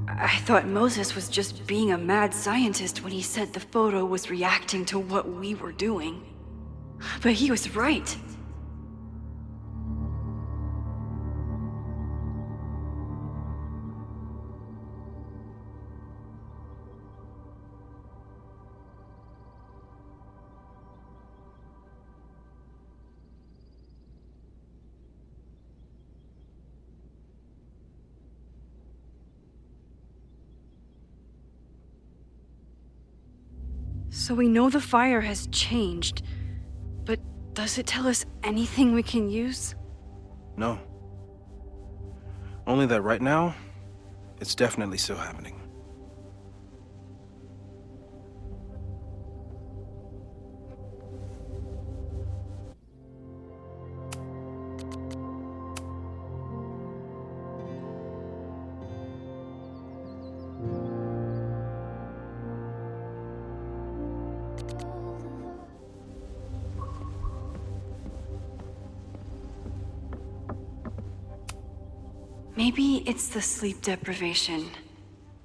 I thought Moses was just being a mad scientist when he said the photo was reacting to what we were doing. But he was right. So we know the fire has changed, but does it tell us anything we can use? No. Only that right now, it's definitely still happening. Maybe it's the sleep deprivation,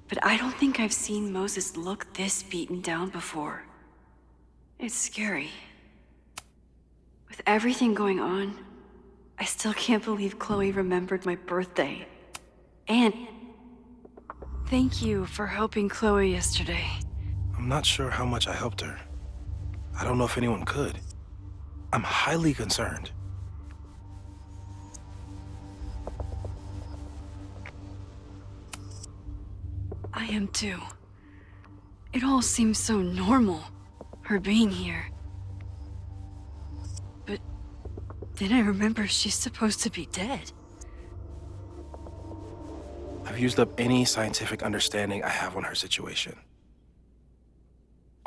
but I don't think I've seen Moses look this beaten down before. It's scary. With everything going on, I still can't believe Chloe remembered my birthday. And thank you for helping Chloe yesterday. I'm not sure how much I helped her. I don't know if anyone could. I'm highly concerned. I am too. It all seems so normal, her being here. But then I remember she's supposed to be dead. I've used up any scientific understanding I have on her situation.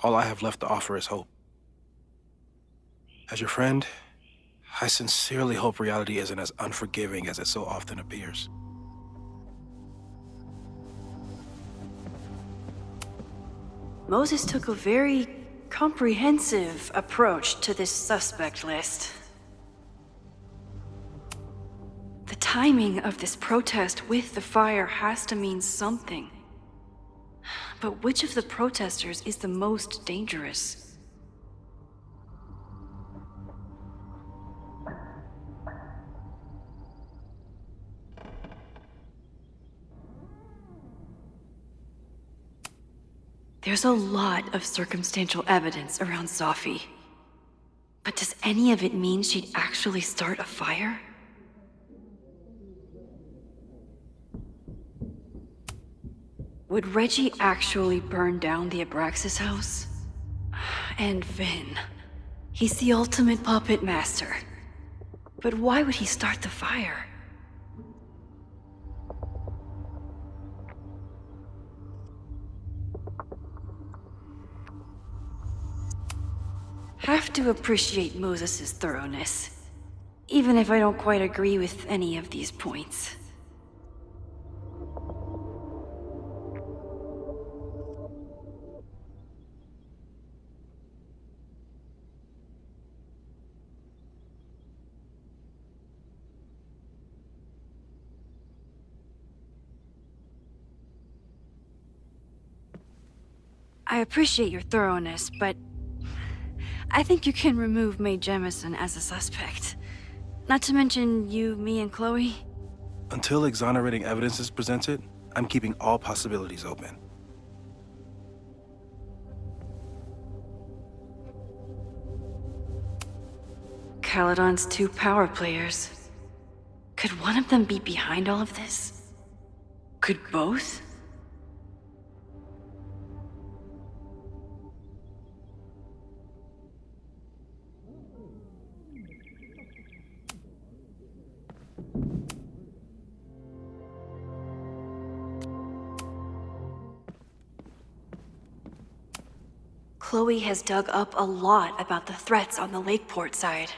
All I have left to offer is hope. As your friend, I sincerely hope reality isn't as unforgiving as it so often appears. Moses took a very comprehensive approach to this suspect list. The timing of this protest with the fire has to mean something. But which of the protesters is the most dangerous? There's a lot of circumstantial evidence around Safi. But does any of it mean she'd actually start a fire? Would Reggie actually burn down the Abraxas house? And Vin. He's the ultimate puppet master. But why would he start the fire? Have to appreciate Moses' thoroughness, even if I don't quite agree with any of these points. I appreciate your thoroughness, but I think you can remove Mae Jemison as a suspect. Not to mention you, me, and Chloe. Until exonerating evidence is presented, I'm keeping all possibilities open. Caledon's two power players. Could one of them be behind all of this? Could both? Chloe has dug up a lot about the threats on the Lakeport side.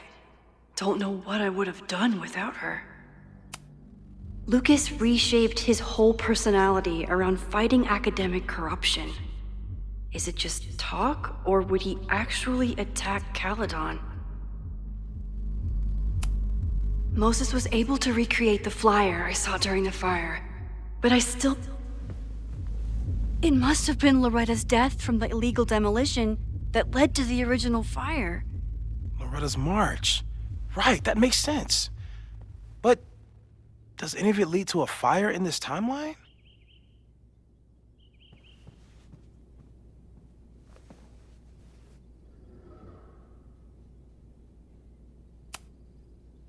Don't know what I would have done without her. Lucas reshaped his whole personality around fighting academic corruption. Is it just talk, or would he actually attack Caledon? Moses was able to recreate the flyer I saw during the fire, but I still... It must have been Loretta's death from the illegal demolition that led to the original fire. Loretta's march. Right, that makes sense. But does any of it lead to a fire in this timeline?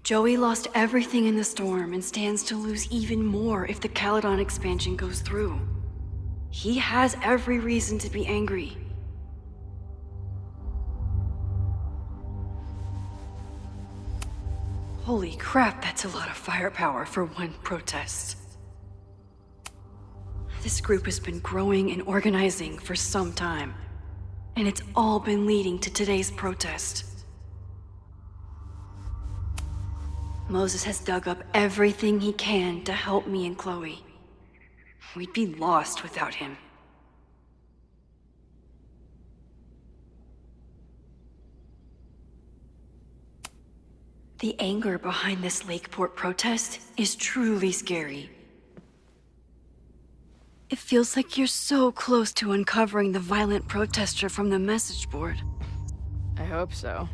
Joey lost everything in the storm and stands to lose even more if the Caledon expansion goes through. He has every reason to be angry. Holy crap, that's a lot of firepower for one protest. This group has been growing and organizing for some time, and it's all been leading to today's protest. Moses has dug up everything he can to help me and Chloe. We'd be lost without him. The anger behind this Lakeport protest is truly scary. It feels like you're so close to uncovering the violent protester from the message board. I hope so.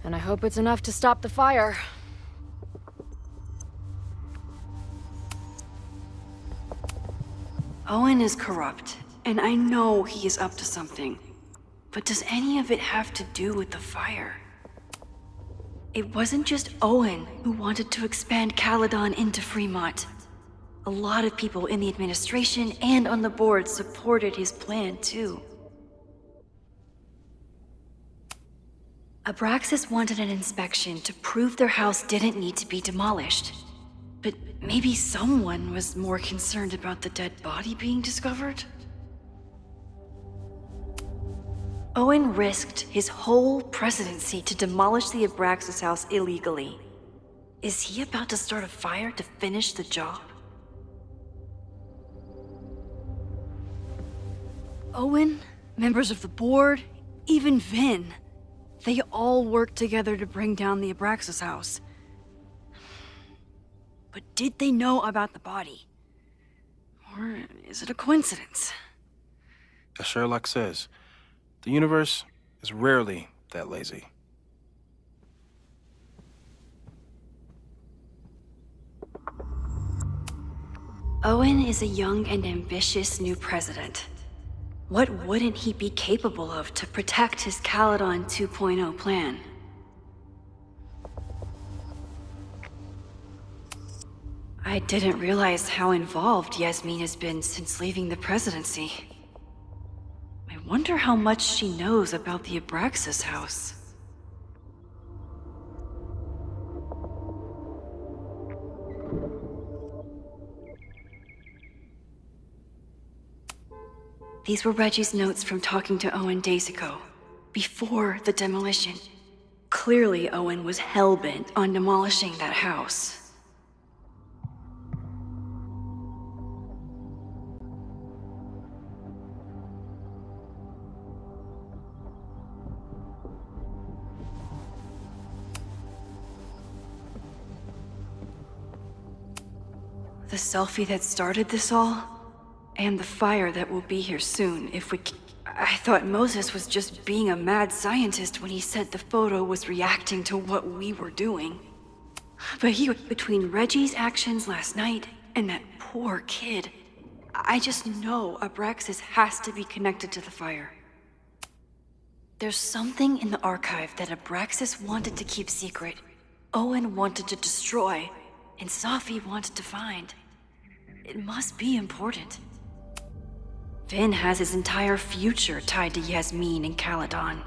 And I hope it's enough to stop the fire. Owen is corrupt, and I know he is up to something. But does any of it have to do with the fire? It wasn't just Owen who wanted to expand Caledon into Fremont. A lot of people in the administration and on the board supported his plan, too. Abraxas wanted an inspection to prove their house didn't need to be demolished. But maybe someone was more concerned about the dead body being discovered? Owen risked his whole presidency to demolish the Abraxas house illegally. Is he about to start a fire to finish the job? Owen, members of the board, even Vin. They all worked together to bring down the Abraxas house. But did they know about the body? Or is it a coincidence? As Sherlock says, the universe is rarely that lazy. Owen is a young and ambitious new president. What wouldn't he be capable of to protect his Caledon 2.0 plan? I didn't realize how involved Yasmin has been since leaving the presidency. I wonder how much she knows about the Abraxas house. These were Reggie's notes from talking to Owen days ago, before the demolition. Clearly, Owen was hell-bent on demolishing that house. The selfie that started this all, and the fire that will be here soon if we I thought Moses was just being a mad scientist when he said the photo was reacting to what we were doing. But between Reggie's actions last night and that poor kid, I just know Abraxas has to be connected to the fire. There's something in the archive that Abraxas wanted to keep secret, Owen wanted to destroy, and Safi wanted to find. It must be important. Vin has his entire future tied to Yasmin and Caledon.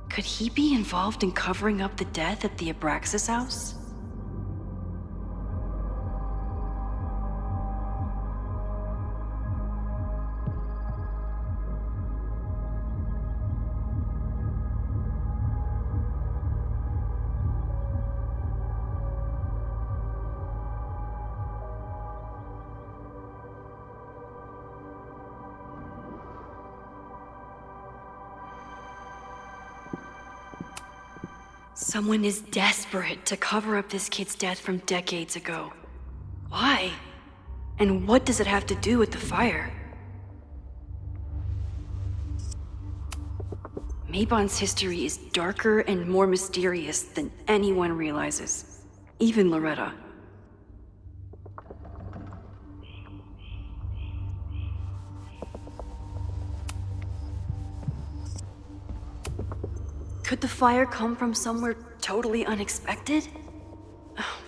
Could he be involved in covering up the death at the Abraxas house? Someone is desperate to cover up this kid's death from decades ago. Why? And what does it have to do with the fire? Mabon's history is darker and more mysterious than anyone realizes. Even Loretta. Could the fire come from somewhere totally unexpected?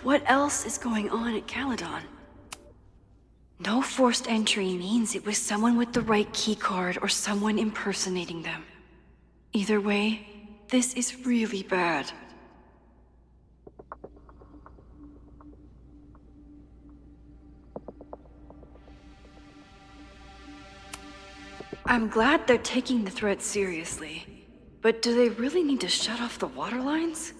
What else is going on at Caledon? No forced entry means it was someone with the right keycard or someone impersonating them. Either way, this is really bad. I'm glad they're taking the threat seriously. But do they really need to shut off the water lines?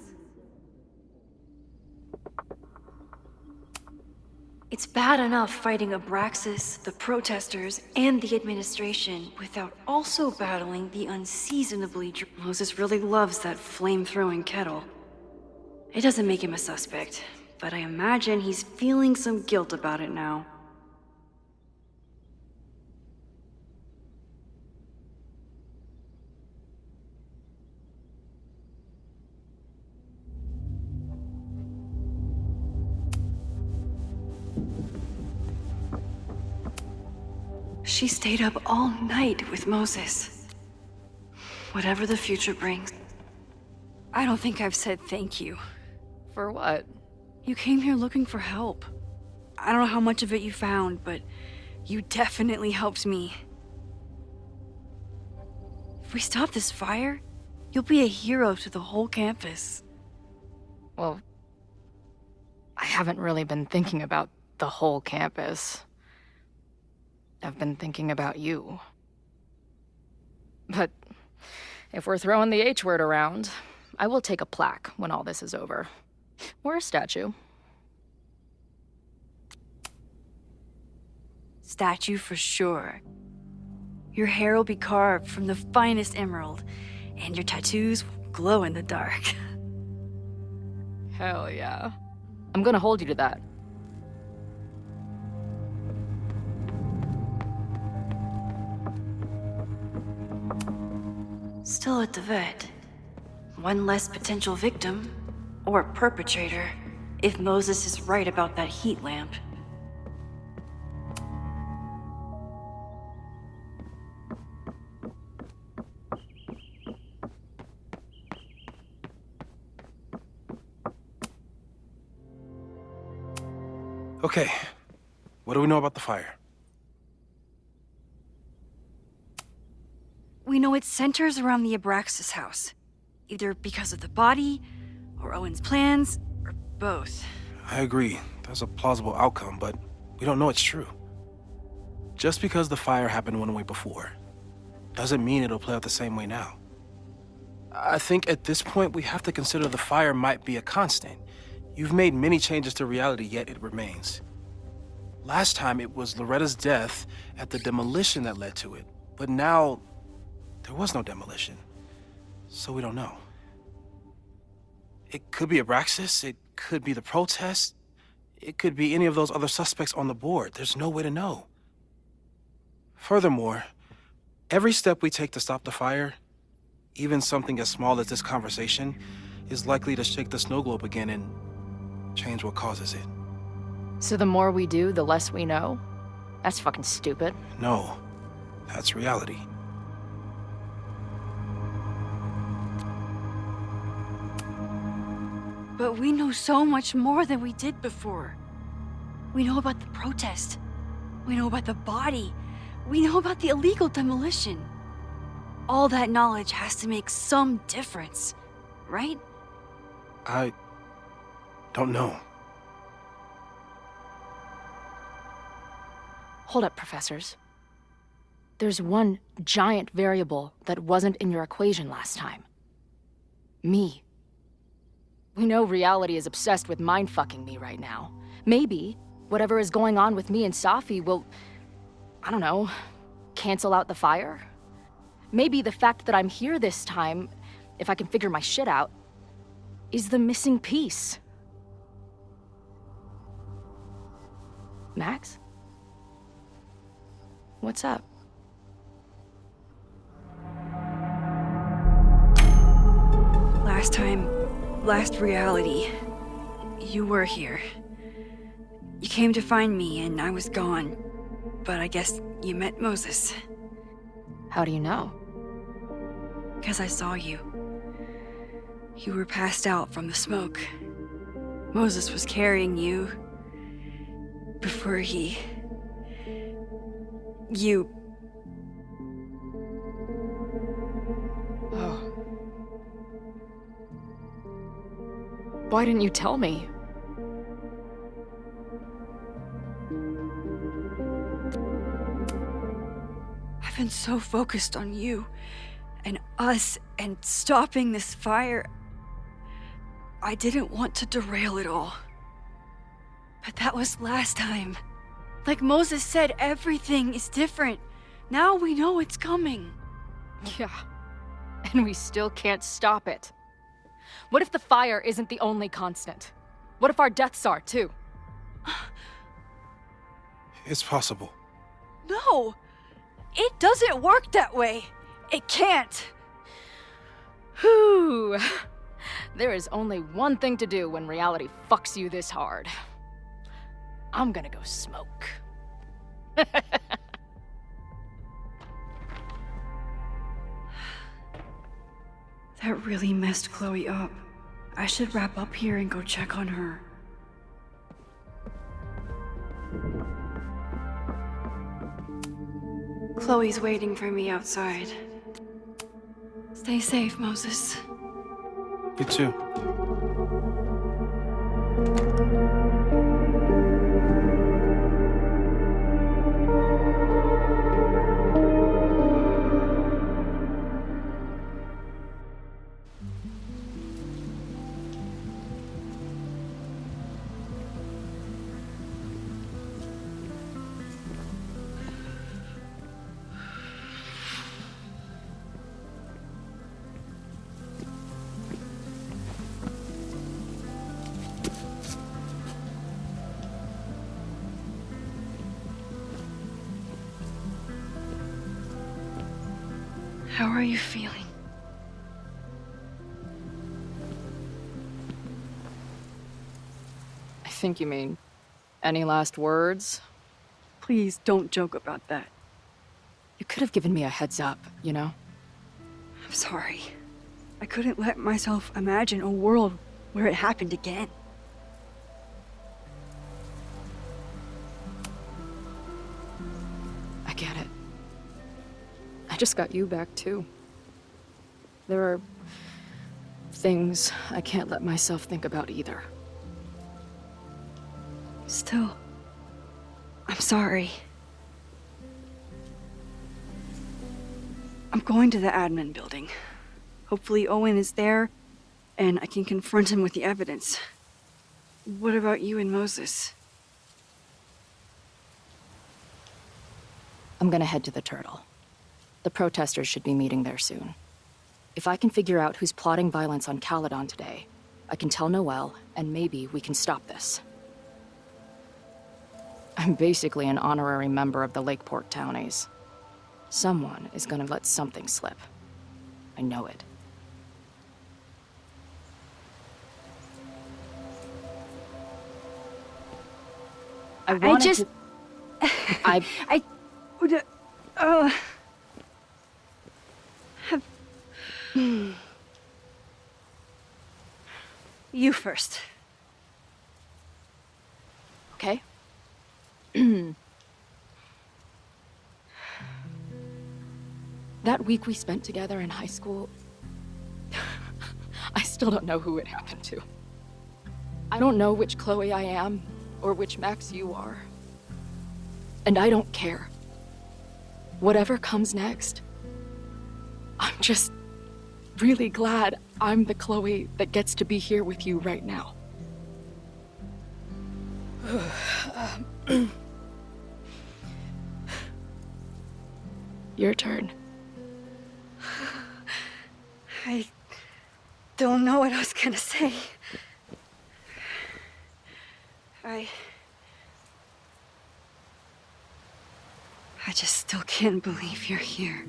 It's bad enough fighting Abraxas, the protesters, and the administration without also battling the unseasonably Moses really loves that flame-throwing kettle. It doesn't make him a suspect, but I imagine he's feeling some guilt about it now. She stayed up all night with Moses. Whatever the future brings. I don't think I've said thank you. For what? You came here looking for help. I don't know how much of it you found, but you definitely helped me. If we stop this fire, you'll be a hero to the whole campus. Well, I haven't really been thinking about the whole campus. I've been thinking about you. But if we're throwing the H word around, I will take a plaque when all this is over. Or a statue. Statue for sure. Your hair will be carved from the finest emerald, and your tattoos will glow in the dark. Hell yeah. I'm gonna hold you to that. Still at the vet. One less potential victim, or perpetrator, if Moses is right about that heat lamp. Okay, what do we know about the fire? We know it centers around the Abraxas house. Either because of the body, or Owen's plans, or both. I agree. That's a plausible outcome, but we don't know it's true. Just because the fire happened one way before, doesn't mean it'll play out the same way now. I think at this point we have to consider the fire might be a constant. You've made many changes to reality, yet it remains. Last time it was Loretta's death at the demolition that led to it, but now there was no demolition, so we don't know. It could be Abraxas, it could be the protest, it could be any of those other suspects on the board. There's no way to know. Furthermore, every step we take to stop the fire, even something as small as this conversation, is likely to shake the snow globe again and change what causes it. So the more we do, the less we know? That's fucking stupid. No, that's reality. But we know so much more than we did before. We know about the protest. We know about the body. We know about the illegal demolition. All that knowledge has to make some difference, right? I don't know. Hold up, professors. There's one giant variable that wasn't in your equation last time. Me. We know reality is obsessed with mind-fucking me right now. Maybe whatever is going on with me and Safi will, I don't know, cancel out the fire? Maybe the fact that I'm here this time, if I can figure my shit out, is the missing piece. Max? What's up? last reality, you were here. You came to find me, and I was gone. But I guess you met Moses. How do you know? Because I saw you. You were passed out from the smoke. Moses was carrying you before he... You... Oh. Why didn't you tell me? I've been so focused on you and us and stopping this fire. I didn't want to derail it all. But that was last time. Like Moses said, everything is different. Now we know it's coming. Yeah. And we still can't stop it. What if the fire isn't the only constant? What if our deaths are, too? It's possible. No! It doesn't work that way. It can't. Whew. There is only one thing to do when reality fucks you this hard. I'm gonna go smoke. That really messed Chloe up. I should wrap up here and go check on her. Chloe's waiting for me outside. Stay safe, Moses. You too. How are you feeling? I think you mean, any last words? Please don't joke about that. You could have given me a heads up, you know? I'm sorry. I couldn't let myself imagine a world where it happened again. I get it. I just got you back, too. There are things I can't let myself think about either. Still, I'm sorry. I'm going to the admin building. Hopefully Owen is there, and I can confront him with the evidence. What about you and Moses? I'm gonna head to the Turtle. The protesters should be meeting there soon. If I can figure out who's plotting violence on Caledon today, I can tell Noelle, and maybe we can stop this. I'm basically an honorary member of the Lakeport Townies. Someone is gonna let something slip. I know it. I just... I... I... You first. Okay. That week we spent together in high school, I still don't know who it happened to. I don't know which Chloe I am, or which Max you are. And I don't care. Whatever comes next, I'm just really glad I'm the Chloe that gets to be here with you right now. Your turn. I don't know what I was gonna say. I just still can't believe you're here.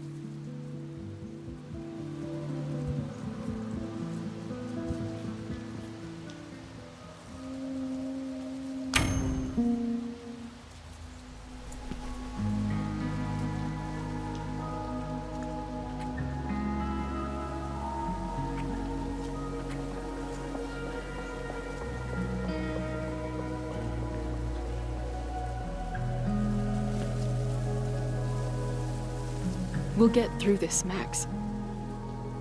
We'll get through this, Max.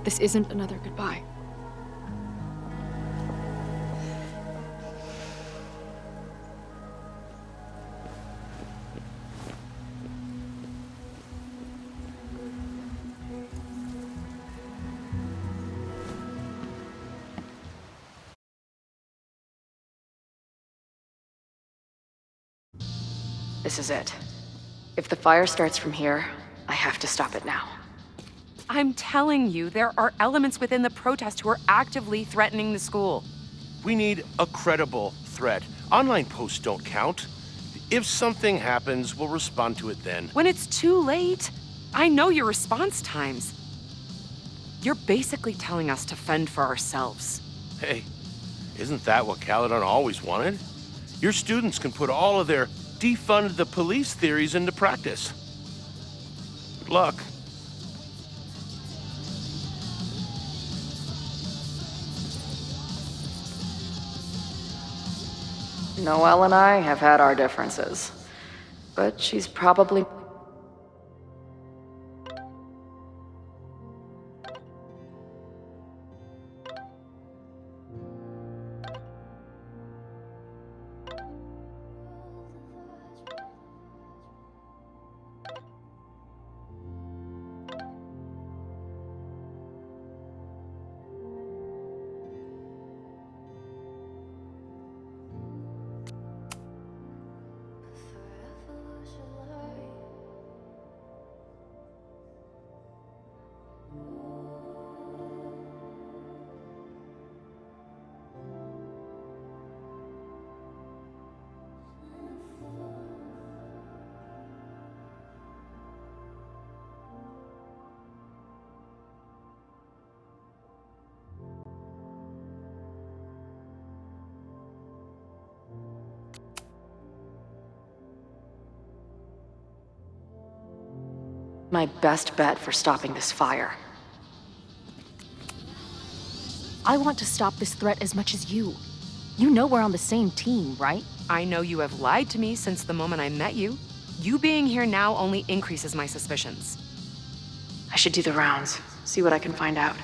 This isn't another goodbye. This is it. If the fire starts from here, I have to stop it now. I'm telling you, there are elements within the protest who are actively threatening the school. We need a credible threat. Online posts don't count. If something happens, we'll respond to it then. When it's too late, I know your response times. You're basically telling us to fend for ourselves. Hey, isn't that what Caledon always wanted? Your students can put all of their defund the police theories into practice. Good luck. Noelle and I have had our differences, but she's probably... my best bet for stopping this fire. I want to stop this threat as much as you. You know we're on the same team, right? I know you have lied to me since the moment I met you. You being here now only increases my suspicions. I should do the rounds, see what I can find out.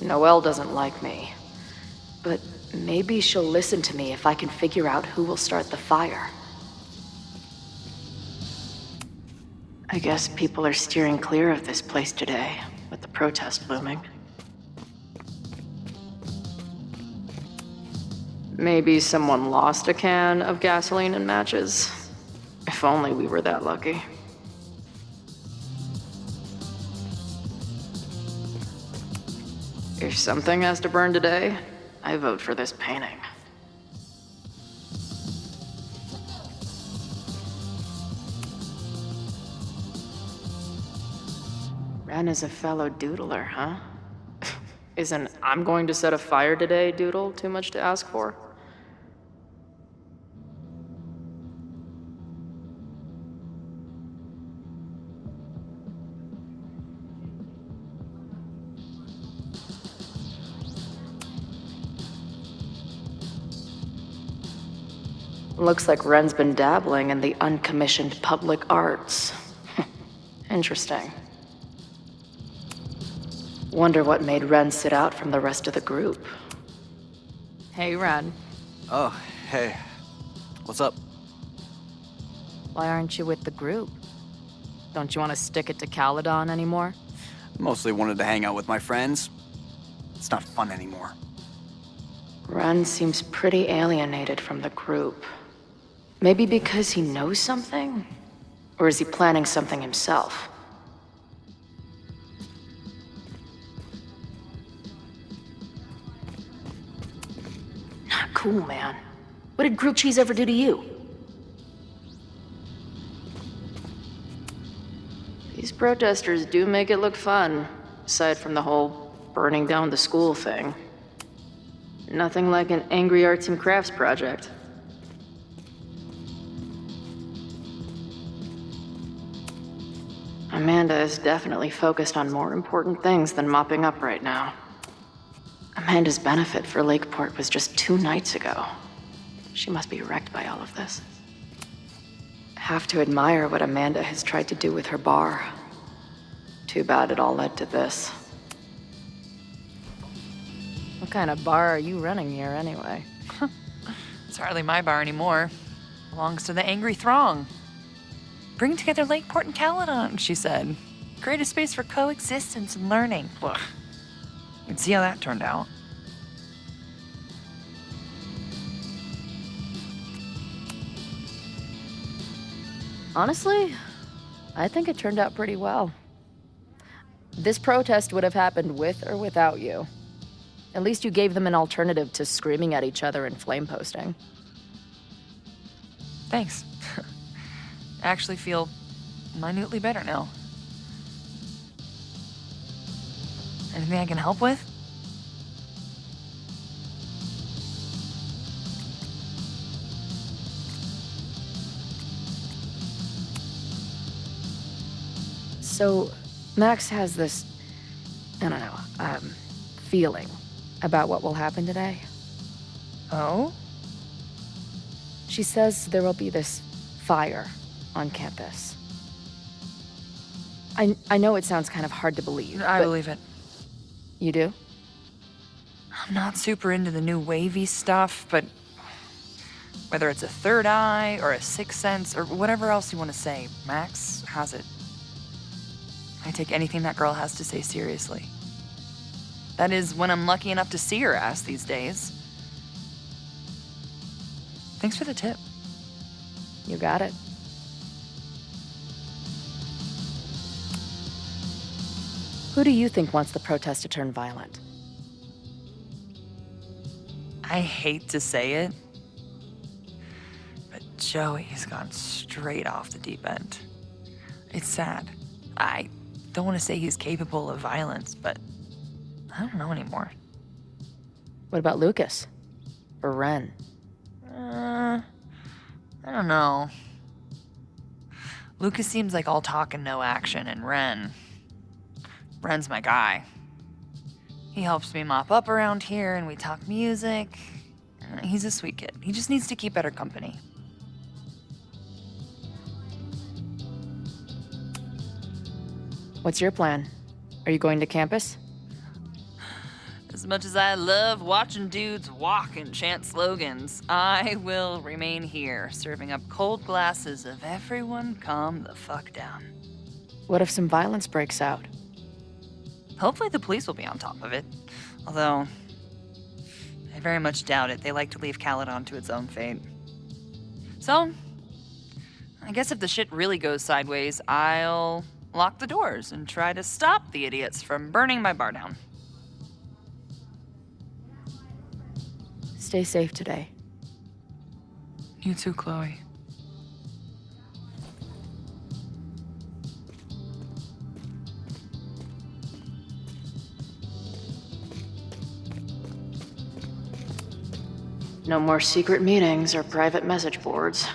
Noelle doesn't like me, but maybe she'll listen to me if I can figure out who will start the fire. I guess people are steering clear of this place today, with the protest looming. Maybe someone lost a can of gasoline and matches. If only we were that lucky. If something has to burn today, I vote for this painting. Ren is a fellow doodler, huh? Isn't "I'm going to set a fire today" doodle too much to ask for? Looks like Ren's been dabbling in the uncommissioned public arts. Interesting. Wonder what made Ren sit out from the rest of the group. Hey, Ren. Oh, hey. What's up? Why aren't you with the group? Don't you want to stick it to Caledon anymore? Mostly wanted to hang out with my friends. It's not fun anymore. Ren seems pretty alienated from the group. Maybe because he knows something? Or is he planning something himself? Not cool, man. What did Group Cheese ever do to you? These protesters do make it look fun, aside from the whole burning down the school thing. Nothing like an angry arts and crafts project. Amanda is definitely focused on more important things than mopping up right now. Amanda's benefit for Lakeport was just 2 nights ago. She must be wrecked by all of this. Have to admire what Amanda has tried to do with her bar. Too bad it all led to this. What kind of bar are you running here, anyway? It's hardly my bar anymore. Belongs to the Angry Throng. Bring together Lakeport and Caledon, she said. Create a space for coexistence and learning. Look, you can see how that turned out. Honestly, I think it turned out pretty well. This protest would have happened with or without you. At least you gave them an alternative to screaming at each other and flame posting. Thanks. I actually feel minutely better now. Anything I can help with? So, Max has this, I don't know, feeling about what will happen today. Oh? She says there will be this fire on campus. I know it sounds kind of hard to believe. I but believe it. You do? I'm not super into the new wavy stuff, but whether it's a third eye or a sixth sense or whatever else you want to say, Max has it. I take anything that girl has to say seriously. That is, when I'm lucky enough to see her ass these days. Thanks for the tip. You got it. Who do you think wants the protest to turn violent? I hate to say it, but Joey's gone straight off the deep end. It's sad. I don't want to say he's capable of violence, but I don't know anymore. What about Lucas? Or Ren? I don't know. Lucas seems like all talk and no action, and Ren's my guy. He helps me mop up around here, and we talk music. He's a sweet kid. He just needs to keep better company. What's your plan? Are you going to campus? As much as I love watching dudes walk and chant slogans, I will remain here, serving up cold glasses of everyone calm the fuck down. What if some violence breaks out? Hopefully the police will be on top of it. Although, I very much doubt it. They like to leave Caledon to its own fate. So, I guess if the shit really goes sideways, I'll lock the doors and try to stop the idiots from burning my bar down. Stay safe today. You too, Chloe. No more secret meetings or private message boards.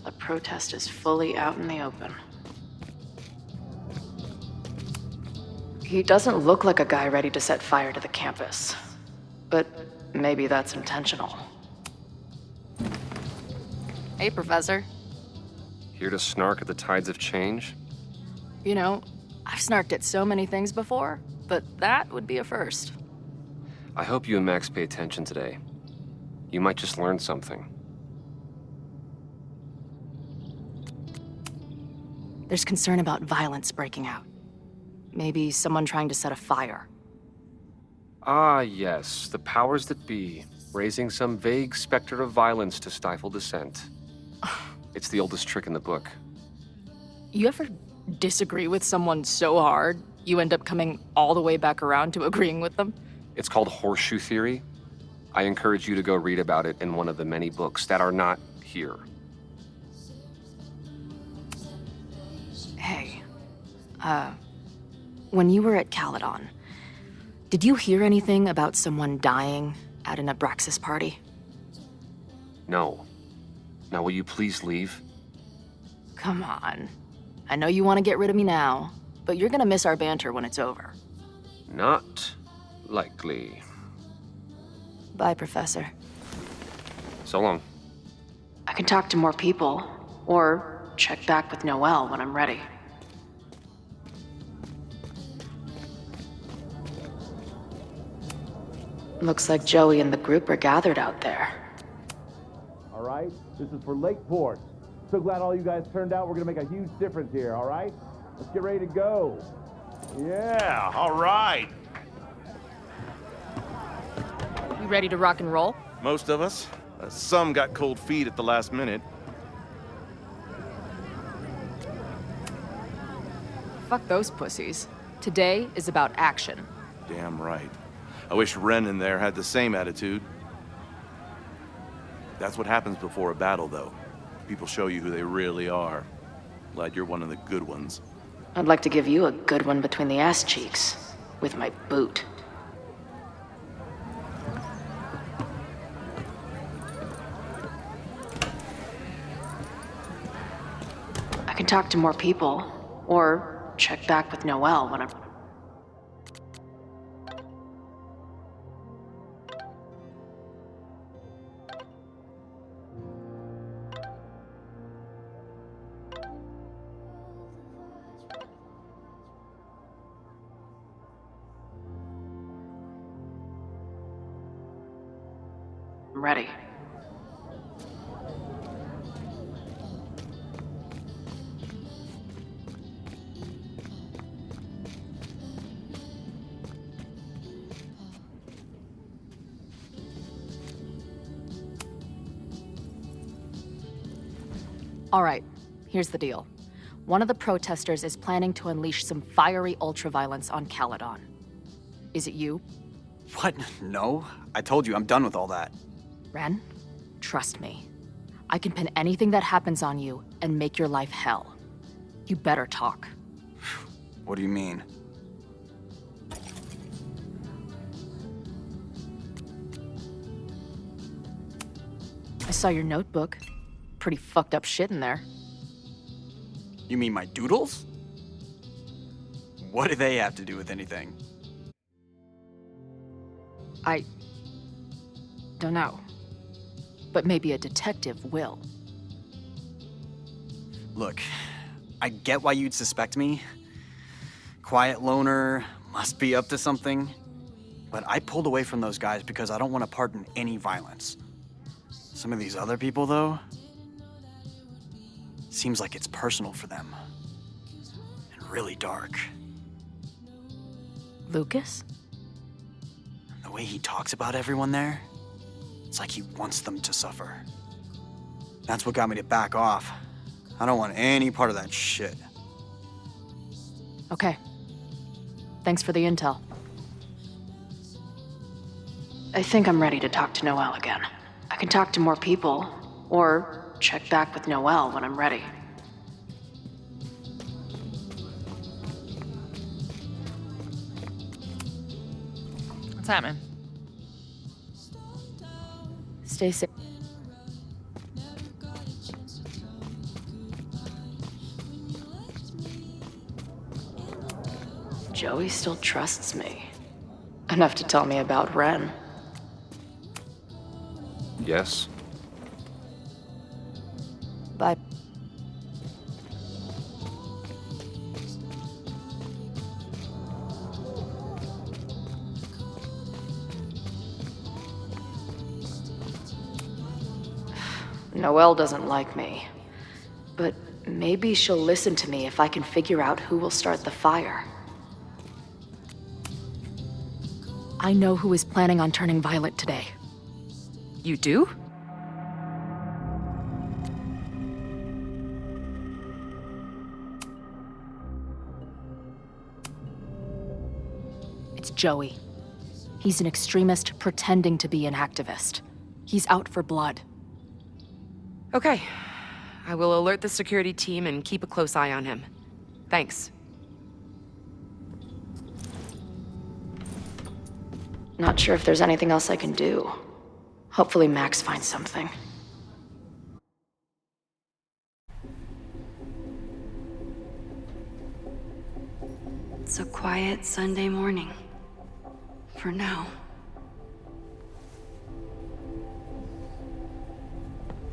The protest is fully out in the open. He doesn't look like a guy ready to set fire to the campus. But maybe that's intentional. Hey, Professor. Here to snark at the tides of change? You know, I've snarked at so many things before, but that would be a first. I hope you and Max pay attention today. You might just learn something. There's concern about violence breaking out. Maybe someone trying to set a fire. Ah, yes, the powers that be, raising some vague specter of violence to stifle dissent. It's the oldest trick in the book. You ever disagree with someone so hard, you end up coming all the way back around to agreeing with them? It's called horseshoe theory. I encourage you to go read about it in one of the many books that are not here. Hey, when you were at Caledon, did you hear anything about someone dying at an Abraxas party? No. Now will you please leave? Come on. I know you want to get rid of me now, but you're gonna miss our banter when it's over. Not likely. Bye, Professor. So long. I can talk to more people, or check back with Noelle when I'm ready. Looks like Joey and the group are gathered out there. All right? This is for Lakeport. So glad all you guys turned out. We're gonna make a huge difference here, all right? Let's get ready to go. Yeah, all right. You ready to rock and roll? Most of us. Some got cold feet at the last minute. Fuck those pussies. Today is about action. Damn right. I wish Ren in there had the same attitude. That's what happens before a battle, though. People show you who they really are. Glad you're one of the good ones. I'd like to give you a good one between the ass cheeks. With my boot. I can talk to more people. Or check back with Noelle when I'm... ready. All right, here's the deal. One of the protesters is planning to unleash some fiery ultraviolence on Caledon. Is it you? What? No. I told you, I'm done with all that. Ren, trust me. I can pin anything that happens on you and make your life hell. You better talk. What do you mean? I saw your notebook. Pretty fucked up shit in there. You mean my doodles? What do they have to do with anything? I don't know. But maybe a detective will. Look, I get why you'd suspect me. Quiet loner, must be up to something. But I pulled away from those guys because I don't want to part in any violence. Some of these other people, though, seems like it's personal for them. And really dark. Lucas? The way he talks about everyone there, it's like he wants them to suffer. That's what got me to back off. I don't want any part of that shit. Okay. Thanks for the intel. I think I'm ready to talk to Noelle again. I can talk to more people, or check back with Noelle when I'm ready. What's happening? Stay safe. Joey still trusts me. Enough to tell me about Ren. Yes? Bye. Noelle doesn't like me. But maybe she'll listen to me if I can figure out who will start the fire. I know who is planning on turning violent today. You do? It's Joey. He's an extremist pretending to be an activist. He's out for blood. Okay. I will alert the security team and keep a close eye on him. Thanks. Not sure if there's anything else I can do. Hopefully Max finds something. It's a quiet Sunday morning. For now.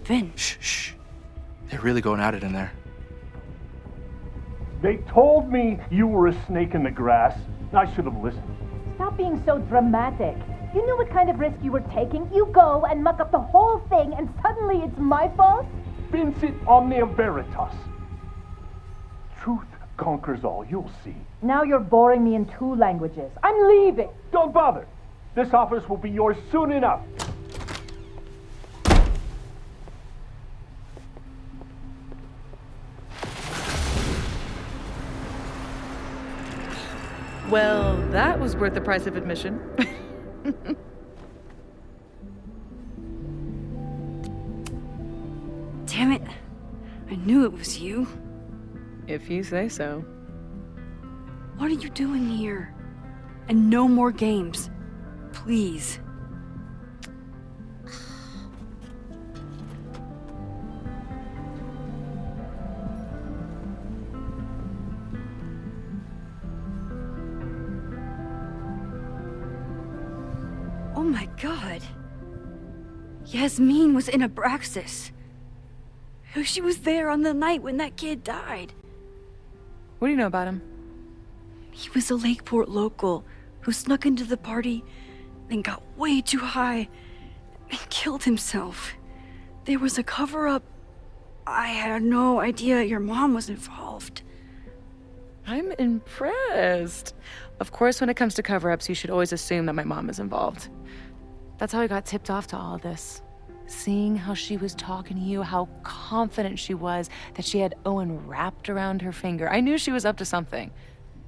Vin. Shh, shh. They're really going at it in there. They told me you were a snake in the grass. I should have listened. Stop being so dramatic. You knew what kind of risk you were taking. You go and muck up the whole thing, and suddenly it's my fault? Vincit omnia veritas. Truth conquers all, you'll see. Now you're boring me in 2 languages. I'm leaving. Don't bother. This office will be yours soon enough. Well, that was worth the price of admission. Damn it. I knew it was you. If you say so. What are you doing here? And no more games. Please. Oh my god. Yasmin was in Abraxas. She was there on the night when that kid died. What do you know about him? He was a Lakeport local who snuck into the party, then got way too high and killed himself. There was a cover-up. I had no idea your mom was involved. I'm impressed. Of course, when it comes to cover-ups, you should always assume that my mom is involved. That's how I got tipped off to all of this. Seeing how she was talking to you, how confident she was that she had Owen wrapped around her finger. I knew she was up to something.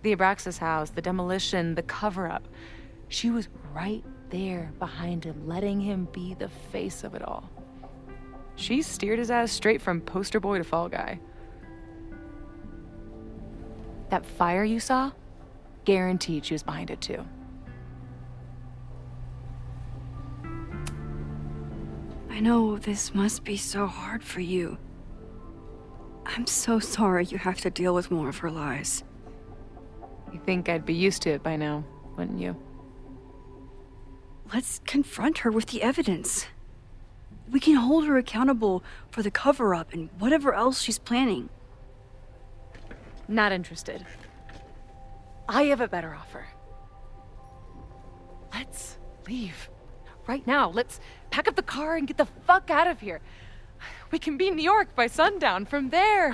The Abraxas house, the demolition, the cover-up. She was right there behind him, letting him be the face of it all. She steered his ass straight from poster boy to fall guy. That fire you saw? Guaranteed she was behind it too. I know this must be so hard for you. I'm so sorry you have to deal with more of her lies. You think I'd be used to it by now, wouldn't you? Let's confront her with the evidence. We can hold her accountable for the cover-up and whatever else she's planning. Not interested. I have a better offer. Let's leave. Right now, let's pack up the car and get the fuck out of here. We can be in New York by sundown. From there,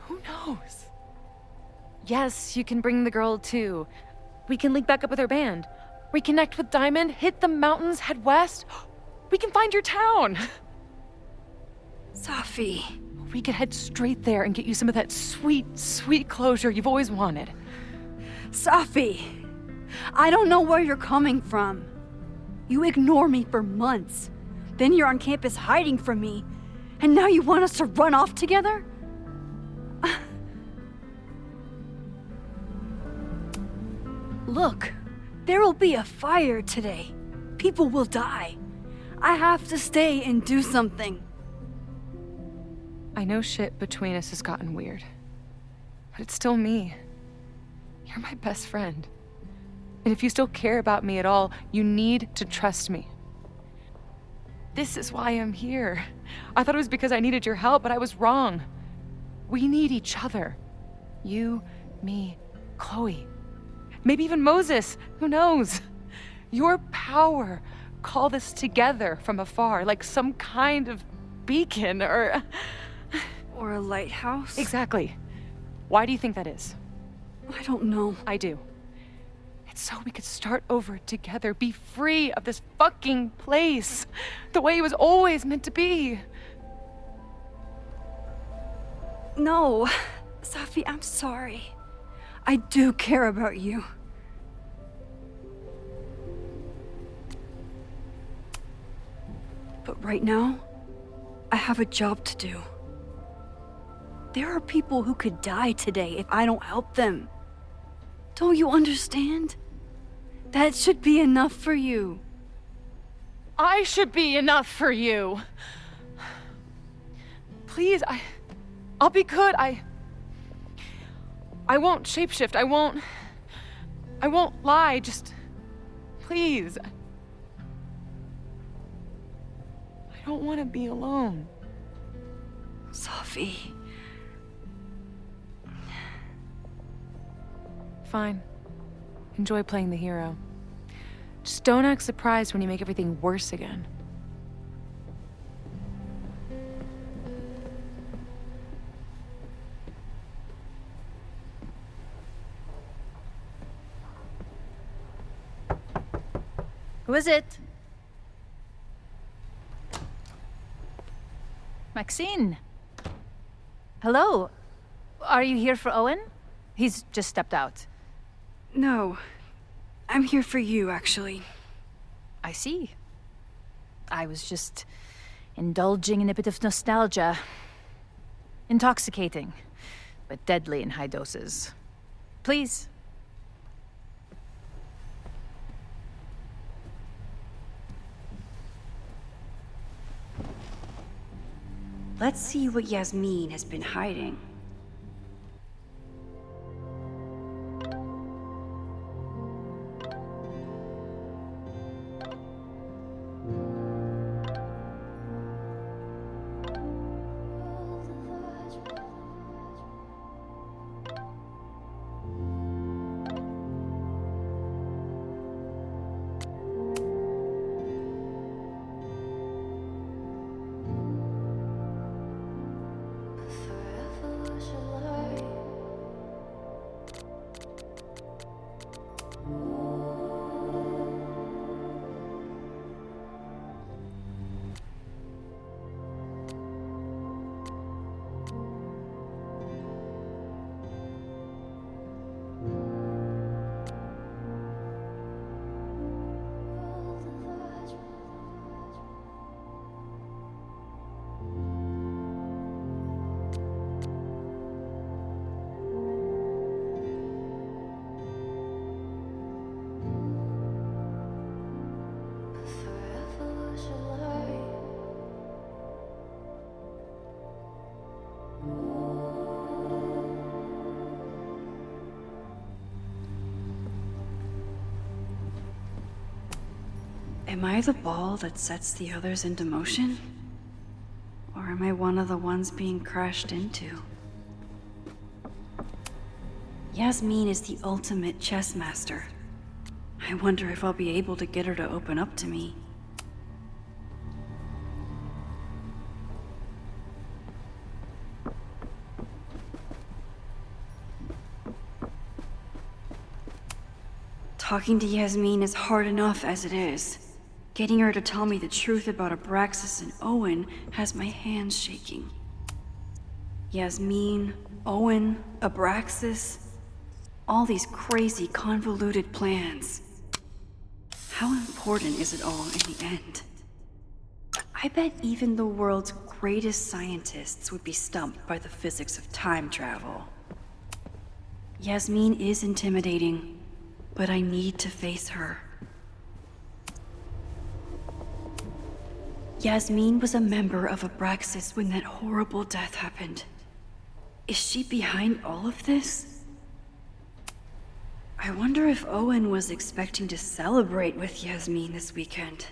who knows? Yes, you can bring the girl too. We can link back up with her band. Reconnect with Diamond, hit the mountains, head west. We can find your town. Safi. We could head straight there and get you some of that sweet, sweet closure you've always wanted. Safi, I don't know where you're coming from. You ignore me for months. Then you're on campus hiding from me. And now you want us to run off together? Look, there will be a fire today. People will die. I have to stay and do something. I know shit between us has gotten weird. But it's still me. You're my best friend. And if you still care about me at all, you need to trust me. This is why I'm here. I thought it was because I needed your help, but I was wrong. We need each other. You, me, Chloe. Maybe even Moses. Who knows? Your power called us together from afar, like some kind of beacon or a lighthouse? Exactly. Why do you think that is? I don't know. I do. It's so we could start over together, be free of this fucking place, the way it was always meant to be. No, Safi, I'm sorry. I do care about you. But right now, I have a job to do. There are people who could die today if I don't help them. Don't you understand? That should be enough for you. I should be enough for you. Please, I'll be good. I won't shapeshift. I won't lie. Just please. I don't want to be alone. Safi. Fine. Enjoy playing the hero. Just don't act surprised when you make everything worse again. Who is it? Maxine. Hello. Are you here for Owen? He's just stepped out. No. I'm here for you, actually. I see. I was just indulging in a bit of nostalgia. Intoxicating, but deadly in high doses. Please. Let's see what Yasmin has been hiding. Am I the ball that sets the others into motion? Or am I one of the ones being crashed into? Yasmin is the ultimate chess master. I wonder if I'll be able to get her to open up to me. Talking to Yasmin is hard enough as it is. Getting her to tell me the truth about Abraxas and Owen has my hands shaking. Yasmin, Owen, Abraxas, all these crazy, convoluted plans. How important is it all in the end? I bet even the world's greatest scientists would be stumped by the physics of time travel. Yasmin is intimidating, but I need to face her. Yasmin was a member of Abraxas when that horrible death happened. Is she behind all of this? I wonder if Owen was expecting to celebrate with Yasmin this weekend.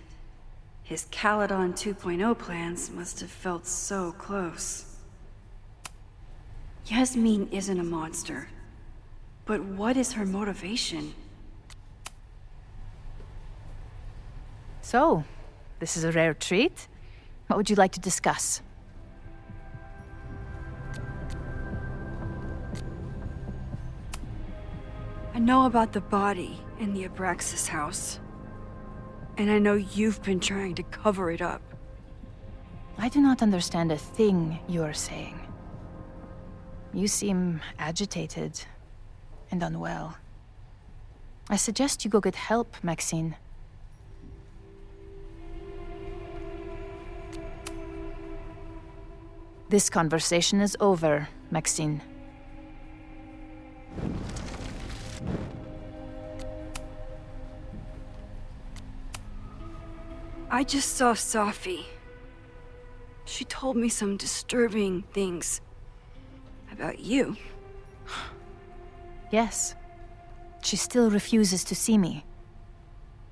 His Caledon 2.0 plans must have felt so close. Yasmin isn't a monster, but what is her motivation? So, this is a rare treat. What would you like to discuss? I know about the body in the Abraxas house. And I know you've been trying to cover it up. I do not understand a thing you are saying. You seem agitated and unwell. I suggest you go get help, Maxine. This conversation is over, Maxine. I just saw Safi. She told me some disturbing things about you. Yes. She still refuses to see me.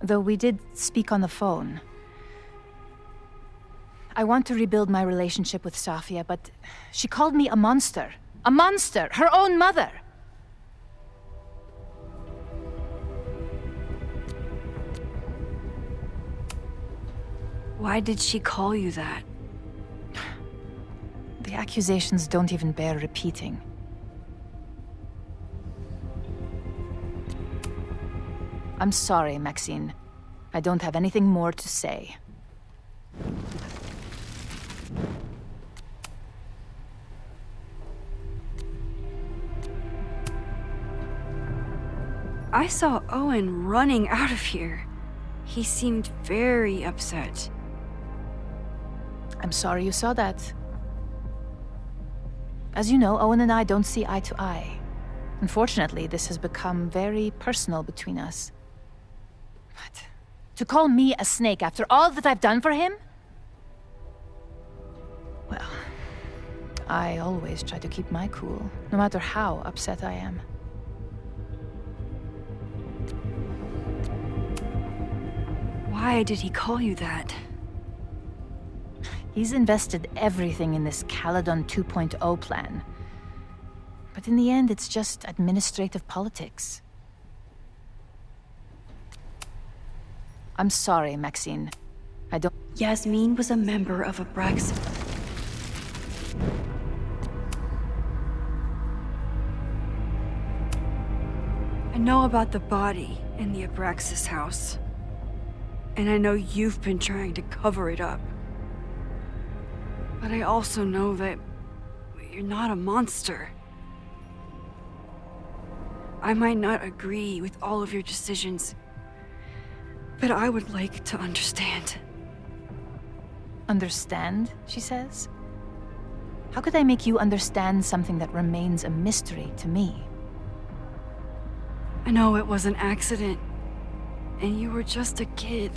Though we did speak on the phone. I want to rebuild my relationship with Safia, but she called me a monster. A monster! Her own mother! Why did she call you that? The accusations don't even bear repeating. I'm sorry, Maxine. I don't have anything more to say. I saw Owen running out of here. He seemed very upset. I'm sorry you saw that. As you know, Owen and I don't see eye to eye. Unfortunately, this has become very personal between us. But to call me a snake after all that I've done for him? Well, I always try to keep my cool, no matter how upset I am. Why did he call you that? He's invested everything in this Caledon 2.0 plan. But in the end, it's just administrative politics. I'm sorry, Maxine. I don't... Yasmin was a member of Abraxas. I know about the body in the Abraxas house. And I know you've been trying to cover it up. But I also know that you're not a monster. I might not agree with all of your decisions, but I would like to understand. Understand, she says? How could I make you understand something that remains a mystery to me? I know it was an accident, and you were just a kid.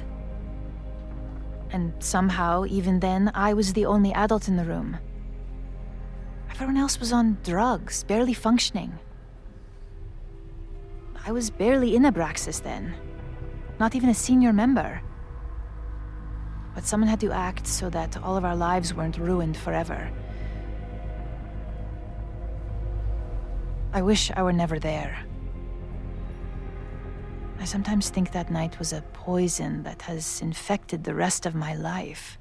And somehow, even then, I was the only adult in the room. Everyone else was on drugs, barely functioning. I was barely in Abraxas then. Not even a senior member. But someone had to act so that all of our lives weren't ruined forever. I wish I were never there. I sometimes think that night was a poison that has infected the rest of my life.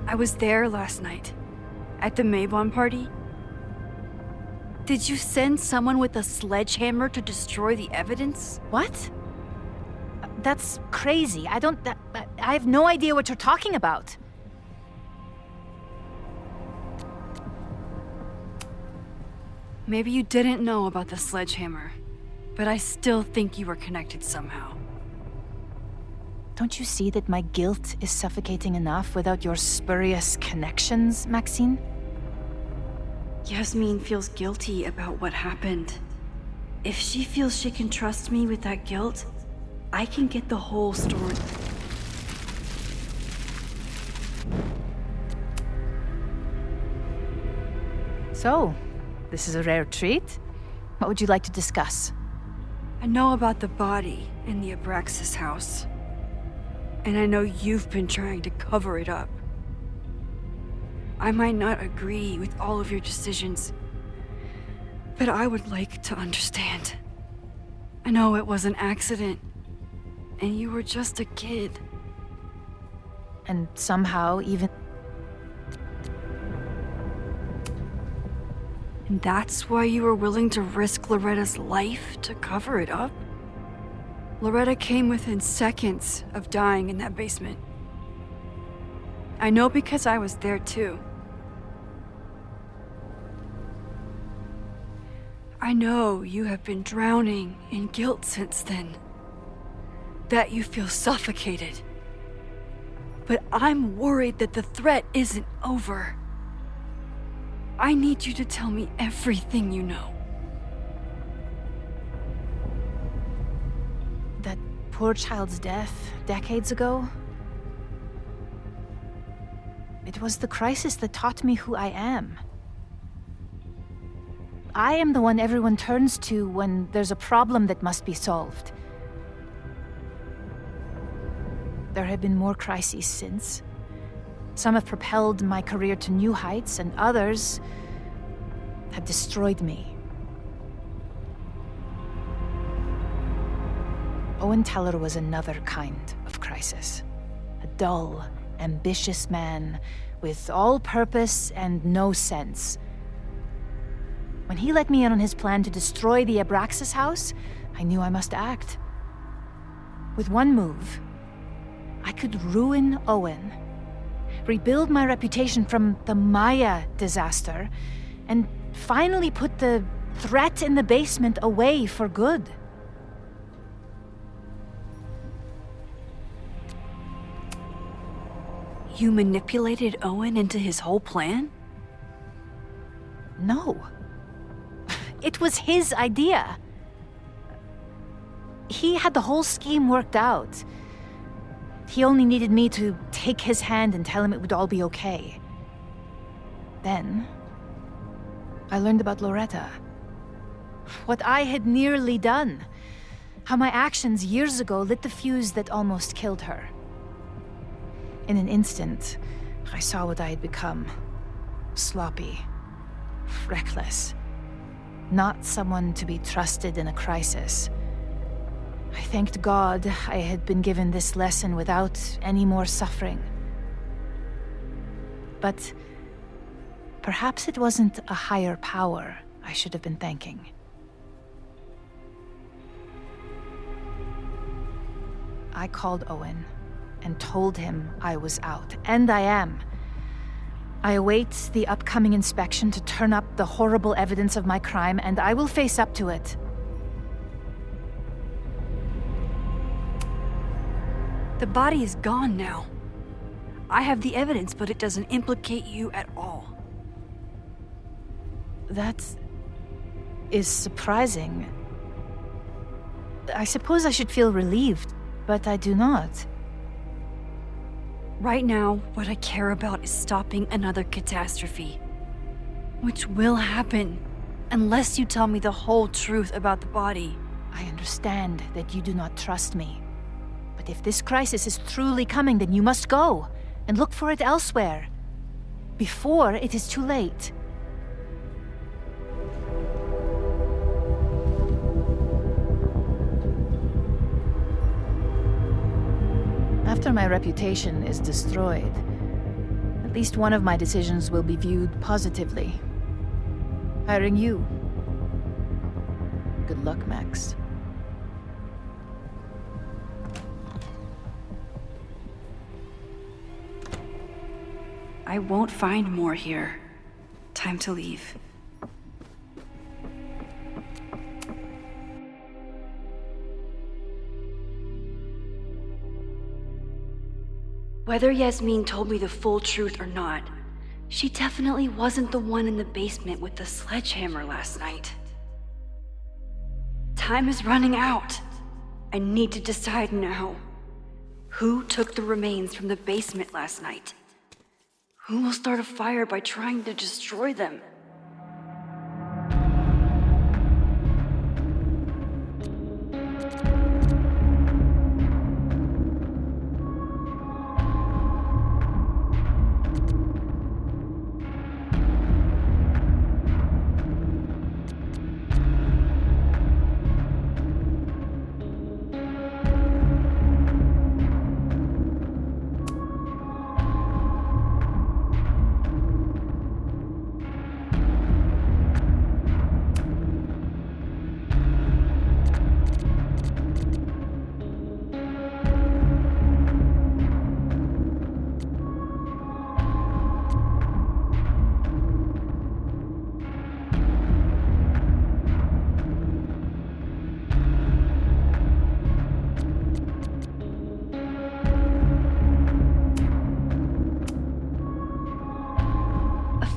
I was there last night, at the Maybon party. Did you send someone with a sledgehammer to destroy the evidence? What? That's crazy. I have no idea what you're talking about. Maybe you didn't know about the sledgehammer, but I still think you were connected somehow. Don't you see that my guilt is suffocating enough without your spurious connections, Maxine? Yasmin feels guilty about what happened. If she feels she can trust me with that guilt, I can get the whole story. So, this is a rare treat. What would you like to discuss? I know about the body in the Abraxas house. And I know you've been trying to cover it up. I might not agree with all of your decisions, but I would like to understand. I know it was an accident, and you were just a kid. And somehow, even... And that's why you were willing to risk Loretta's life to cover it up? Loretta came within seconds of dying in that basement. I know because I was there too. I know you have been drowning in guilt since then. That you feel suffocated. But I'm worried that the threat isn't over. I need you to tell me everything you know. That poor child's death decades ago? It was the crisis that taught me who I am. I am the one everyone turns to when there's a problem that must be solved. There have been more crises since. Some have propelled my career to new heights, and others... had destroyed me. Owen Teller was another kind of crisis. A dull, ambitious man with all purpose and no sense. When he let me in on his plan to destroy the Abraxas house, I knew I must act. With one move, I could ruin Owen, rebuild my reputation from the Maya disaster, and finally put the threat in the basement away for good. You manipulated Owen into his whole plan? No. It was his idea. He had the whole scheme worked out. He only needed me to take his hand and tell him it would all be okay. Then, I learned about Loretta. What I had nearly done. How my actions years ago lit the fuse that almost killed her. In an instant, I saw what I had become. Sloppy. Reckless. Not someone to be trusted in a crisis. I thanked God I had been given this lesson without any more suffering. But perhaps it wasn't a higher power I should have been thanking. I called Owen and told him I was out, and I am. I await the upcoming inspection to turn up the horrible evidence of my crime, and I will face up to it. The body is gone now. I have the evidence, but it doesn't implicate you at all. That is surprising. I suppose I should feel relieved, but I do not. Right now, what I care about is stopping another catastrophe. Which will happen, unless you tell me the whole truth about the body. I understand that you do not trust me. But if this crisis is truly coming, then you must go and look for it elsewhere. Before it is too late. After my reputation is destroyed, at least one of my decisions will be viewed positively. Hiring you. Good luck, Max. I won't find more here. Time to leave. Whether Yasmin told me the full truth or not, she definitely wasn't the one in the basement with the sledgehammer last night. Time is running out. I need to decide now. Who took the remains from the basement last night? Who will start a fire by trying to destroy them?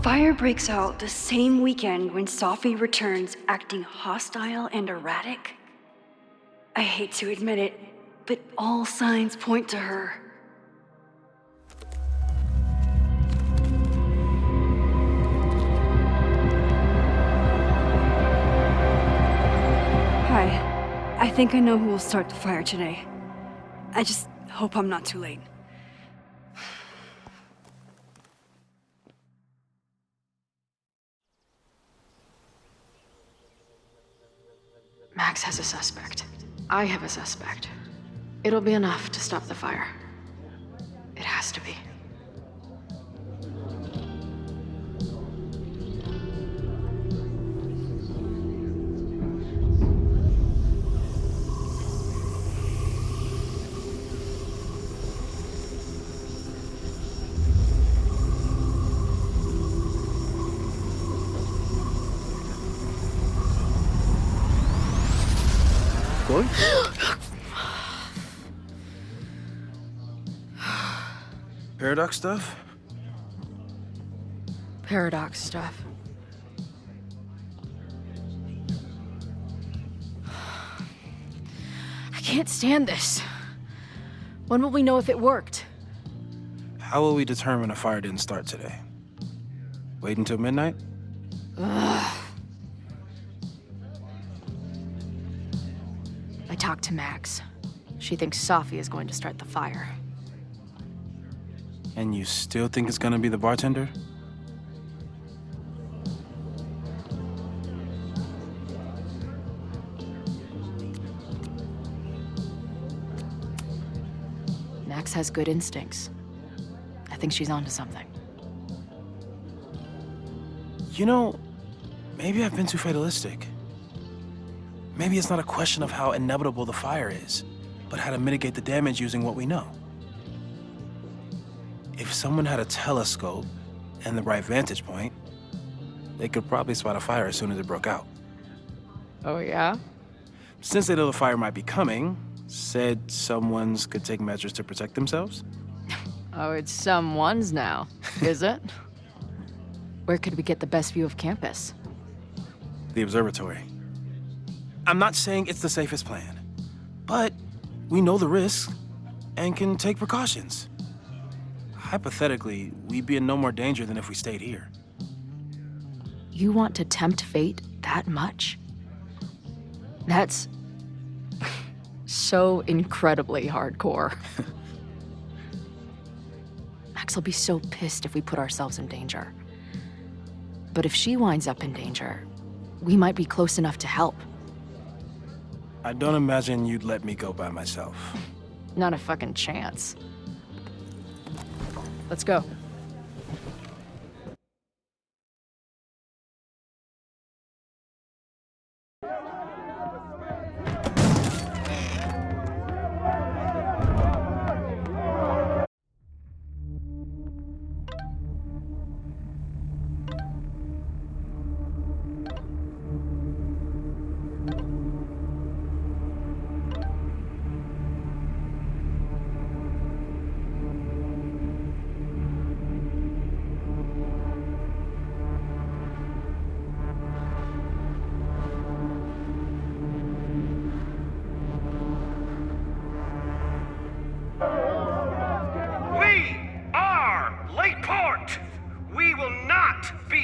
Fire breaks out the same weekend when Sophie returns acting hostile and erratic. I hate to admit it, but all signs point to her. Hi. I think I know who will start the fire today. I just hope I'm not too late. Max has a suspect. I have a suspect. It'll be enough to stop the fire. It has to be. Chloe? Paradox stuff? Paradox stuff. I can't stand this. When will we know if it worked? How will we determine a fire didn't start today? Wait until midnight? Ugh. I talked to Max. She thinks Safi is going to start the fire. And you still think it's gonna be the bartender? Max has good instincts. I think she's onto something. You know, maybe I've been too fatalistic. Maybe it's not a question of how inevitable the fire is, but how to mitigate the damage using what we know. If someone had a telescope and the right vantage point, they could probably spot a fire as soon as it broke out. Oh, yeah? Since they know the fire might be coming, said someones could take measures to protect themselves? Oh, it's someone's now, is it? Where could we get the best view of campus? The observatory. I'm not saying it's the safest plan, but we know the risks and can take precautions. Hypothetically, we'd be in no more danger than if we stayed here. You want to tempt fate that much? That's so incredibly hardcore. Max will be so pissed if we put ourselves in danger. But if she winds up in danger, we might be close enough to help. I don't imagine you'd let me go by myself. Not a fucking chance. Let's go.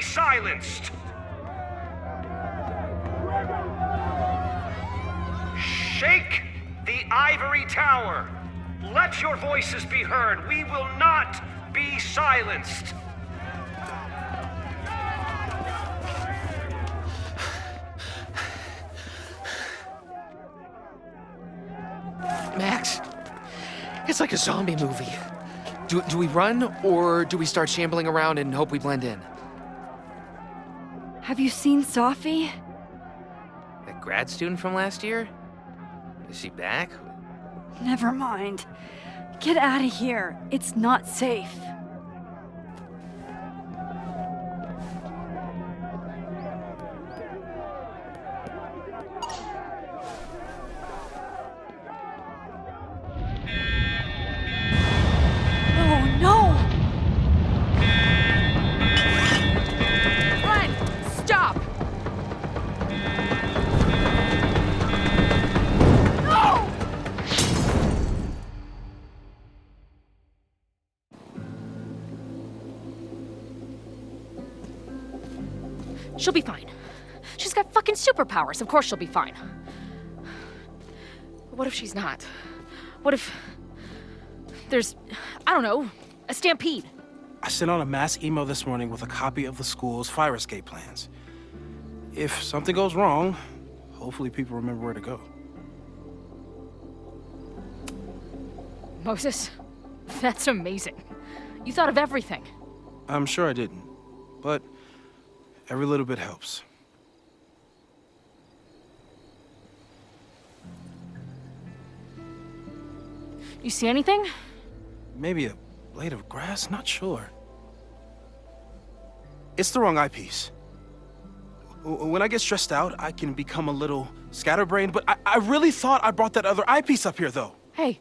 Silenced. Shake the ivory tower. Let your voices be heard. We will not be silenced. Max, it's like a zombie movie. Do we run, or do we start shambling around and hope we blend in? Have you seen Safi? That grad student from last year? Is she back? Never mind. Get out of here. It's not safe. Oh no! Stop! No! She'll be fine. She's got fucking superpowers. Of course she'll be fine. What if she's not? What if there's, I don't know, a stampede? I sent out a mass email this morning with a copy of the school's fire escape plans. If something goes wrong, hopefully people remember where to go. Moses, that's amazing. You thought of everything. I'm sure I didn't, but every little bit helps. You see anything? Maybe a blade of grass? Not sure. It's the wrong eyepiece. When I get stressed out, I can become a little scatterbrained, but I really thought I brought that other eyepiece up here, though. Hey,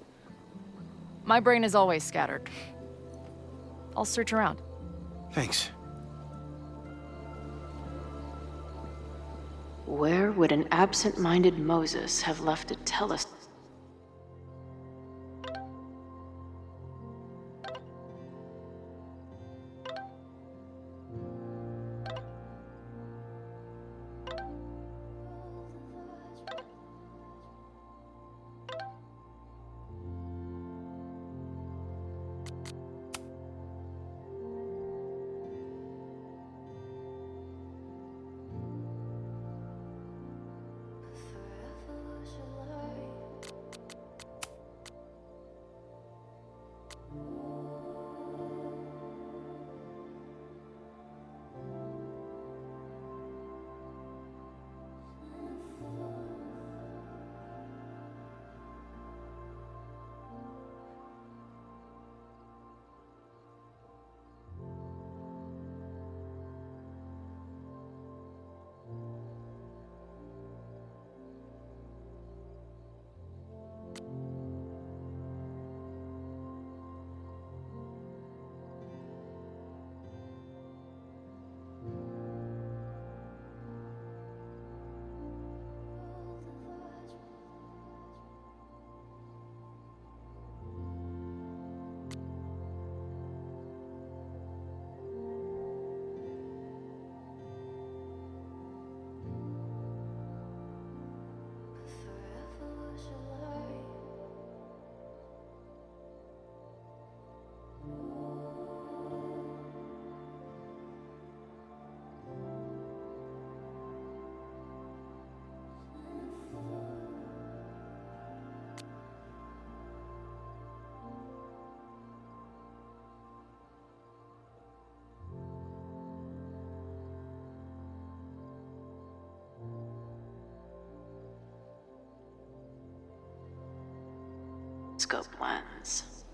my brain is always scattered. I'll search around. Thanks. Where would an absent-minded Moses have left a telescope? Lens.